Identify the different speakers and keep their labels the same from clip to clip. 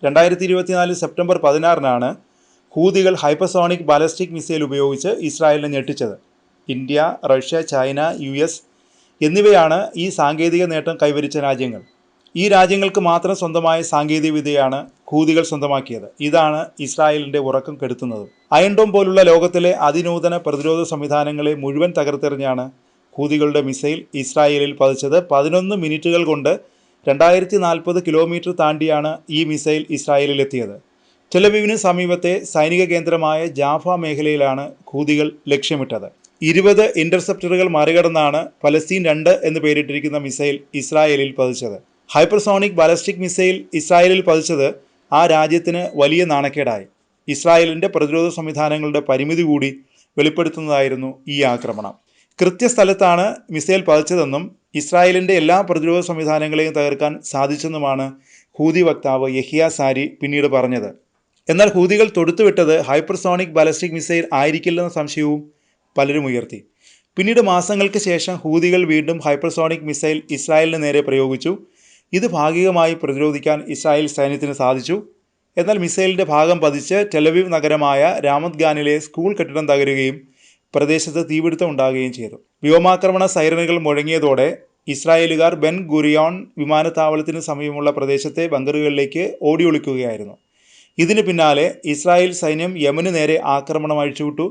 Speaker 1: 2024 September 16 ഹൂതികൾ hypersonic ballistic missile ഉപയോഗിച്ച് ഇസ്രായേലിനെ ഞെട്ടിച്ചത്. ഇന്ത്യ, റഷ്യ, ചൈന, US എന്നിവയാണ് ഈ സാങ്കേതിക നേട്ടം കൈവരിച്ച രാജ്യങ്ങൾ. ഈ രാജ്യങ്ങൾക്ക് മാത്രം സ്വന്തമായ സാങ്കേതികവിദ്യയാണ് ഹൂതികൾ സ്വന്തമാക്കിയത്. ഇതാണ് ഇസ്രായേലിൻ്റെ ഉറക്കം കെടുത്തുന്നത്. അയൺ ഡോം പോലുള്ള ലോകത്തിലെ അതിനൂതന പ്രതിരോധ സംവിധാനങ്ങളെ മുഴുവൻ തകർത്തെറിഞ്ഞാണ് ഹൂതികളുടെ മിസൈൽ ഇസ്രായേലിൽ പതിച്ചത്. 11 മിനിറ്റുകൾ കൊണ്ട് 2040 കിലോമീറ്റർ താണ്ടിയാണ് ഈ മിസൈൽ ഇസ്രായേലിലെത്തിയത്. ടെലവീവിന് സമീപത്തെ സൈനിക കേന്ദ്രമായ ജാഫ മേഖലയിലാണ് ഹൂതികൾ ലക്ഷ്യമിട്ടത്. 20 ഇന്റർസെപ്റ്ററുകൾ മറികടന്നാണ് പലസ്തീൻ 2 എന്ന് പേരിട്ടിരിക്കുന്ന മിസൈൽ ഇസ്രായേലിൽ പതിച്ചത്. ഹൈപ്പർസോണിക് ബാലിസ്റ്റിക് മിസൈൽ ഇസ്രായേലിൽ പതിച്ചത് ആ രാജ്യത്തിന് വലിയ നാണക്കേടായി. ഇസ്രായേലിൻ്റെ പ്രതിരോധ സംവിധാനങ്ങളുടെ പരിമിതി കൂടി വെളിപ്പെടുത്തുന്നതായിരുന്നു ഈ ആക്രമണം. കൃത്യസ്ഥലത്താണ് മിസൈൽ പതിച്ചതെന്നും ഇസ്രായേലിൻ്റെ എല്ലാ പ്രതിരോധ സംവിധാനങ്ങളെയും തകർക്കാൻ സാധിച്ചെന്നുമാണ് ഹൂതി വക്താവ് യഹിയ സാരി പിന്നീട് പറഞ്ഞത്. എന്നാൽ ഹൂതികൾ തൊടുത്തുവിട്ടത് ഹൈപ്പർസോണിക് ബാലിസ്റ്റിക് മിസൈൽ ആയിരിക്കില്ലെന്ന സംശയവും പലരും ഉയർത്തി. പിന്നീട് മാസങ്ങൾക്ക് ശേഷം ഹൂതികൾ വീണ്ടും ഹൈപ്പർസോണിക് മിസൈൽ ഇസ്രായേലിന് നേരെ പ്രയോഗിച്ചു. ഇത് ഭാഗികമായി പ്രതിരോധിക്കാൻ ഇസ്രായേൽ സൈന്യത്തിന് സാധിച്ചു. എന്നാൽ മിസൈലിൻ്റെ ഭാഗം പതിച്ച് ടെലവീവ് നഗരമായ രാമത് ഗാനിലെ സ്കൂൾ കെട്ടിടം തകരുകയും പ്രദേശത്ത് തീപിടുത്തം ഉണ്ടാകുകയും ചെയ്തു. വ്യോമാക്രമണ സൈറനുകൾ മുഴങ്ങിയതോടെ ഇസ്രായേലുകാർ ബെൻ ഗുരിയോൺ വിമാനത്താവളത്തിന് സമീപമുള്ള പ്രദേശത്തെ ബങ്കറുകളിലേക്ക് ഓടിയൊളിക്കുകയായിരുന്നു. ഇതിന് പിന്നാലെ ഇസ്രായേൽ സൈന്യം യമന് നേരെ ആക്രമണം അഴിച്ചുവിട്ടു.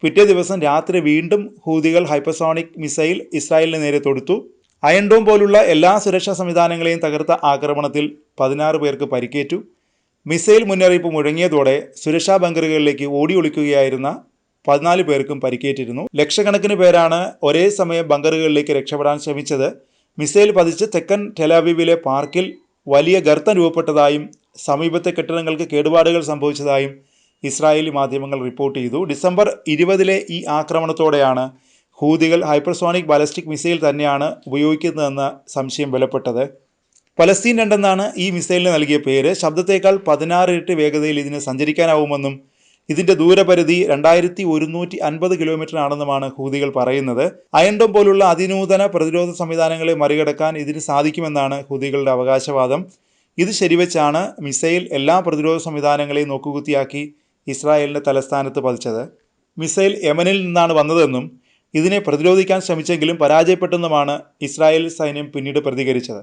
Speaker 1: പിറ്റേ ദിവസം രാത്രി വീണ്ടും ഹൂതികൾ ഹൈപ്പർസോണിക് മിസൈൽ ഇസ്രായേലിന് നേരെ തൊടുത്തു. അയൺ ഡോം പോലുള്ള എല്ലാ സുരക്ഷാ സംവിധാനങ്ങളെയും തകർത്ത ആക്രമണത്തിൽ 16 പേർക്ക് പരിക്കേറ്റു. മിസൈൽ മുന്നറിയിപ്പ് മുഴങ്ങിയതോടെ സുരക്ഷാ ബങ്കറുകളിലേക്ക് ഓടിയൊളിക്കുകയായിരുന്ന 14 പേർക്കും പരിക്കേറ്റിരുന്നു. ലക്ഷക്കണക്കിന് പേരാണ് ഒരേ സമയം ബങ്കറുകളിലേക്ക് രക്ഷപ്പെടാൻ ശ്രമിച്ചത്. മിസൈൽ പതിച്ച് തെക്കൻ ടെലവീവിലെ പാർക്കിൽ വലിയ ഗർത്തം രൂപപ്പെട്ടതായും സമീപത്തെ കെട്ടിടങ്ങൾക്ക് കേടുപാടുകൾ സംഭവിച്ചതായും ഇസ്രായേലി മാധ്യമങ്ങൾ റിപ്പോർട്ട് ചെയ്തു. ഡിസംബർ 20 ഈ ആക്രമണത്തോടെയാണ് ഹൂതികൾ ഹൈപ്പർസോണിക് ബാലിസ്റ്റിക് മിസൈൽ തന്നെയാണ് ഉപയോഗിക്കുന്നതെന്ന സംശയം ബലപ്പെട്ടത്. പലസ്തീൻ 2 എന്നാണ് ഈ മിസൈലിന് നൽകിയ പേര്. ശബ്ദത്തേക്കാൾ 16 ഇരട്ടി വേഗതയിൽ ഇതിന് സഞ്ചരിക്കാനാവുമെന്നും ഇതിൻ്റെ ദൂരപരിധി 2150 കിലോമീറ്റർ ആണെന്നുമാണ് ഹൂതികൾ പറയുന്നത്. അയൺ ഡോം പോലുള്ള അതിനൂതന പ്രതിരോധ സംവിധാനങ്ങളെ മറികടക്കാൻ ഇതിന് സാധിക്കുമെന്നാണ് ഹൂതികളുടെ അവകാശവാദം. ഇത് ശരിവെച്ചാണ് മിസൈൽ എല്ലാ പ്രതിരോധ സംവിധാനങ്ങളെയും നോക്കുകുത്തിയാക്കി ഇസ്രായേലിൻ്റെ തലസ്ഥാനത്ത് പതിച്ചത്. മിസൈൽ യമനിൽ നിന്നാണ് വന്നതെന്നും ഇതിനെ പ്രതിരോധിക്കാൻ ശ്രമിച്ചെങ്കിലും പരാജയപ്പെട്ടെന്നുമാണ് ഇസ്രായേൽ സൈന്യം പിന്നീട് പ്രതികരിച്ചത്.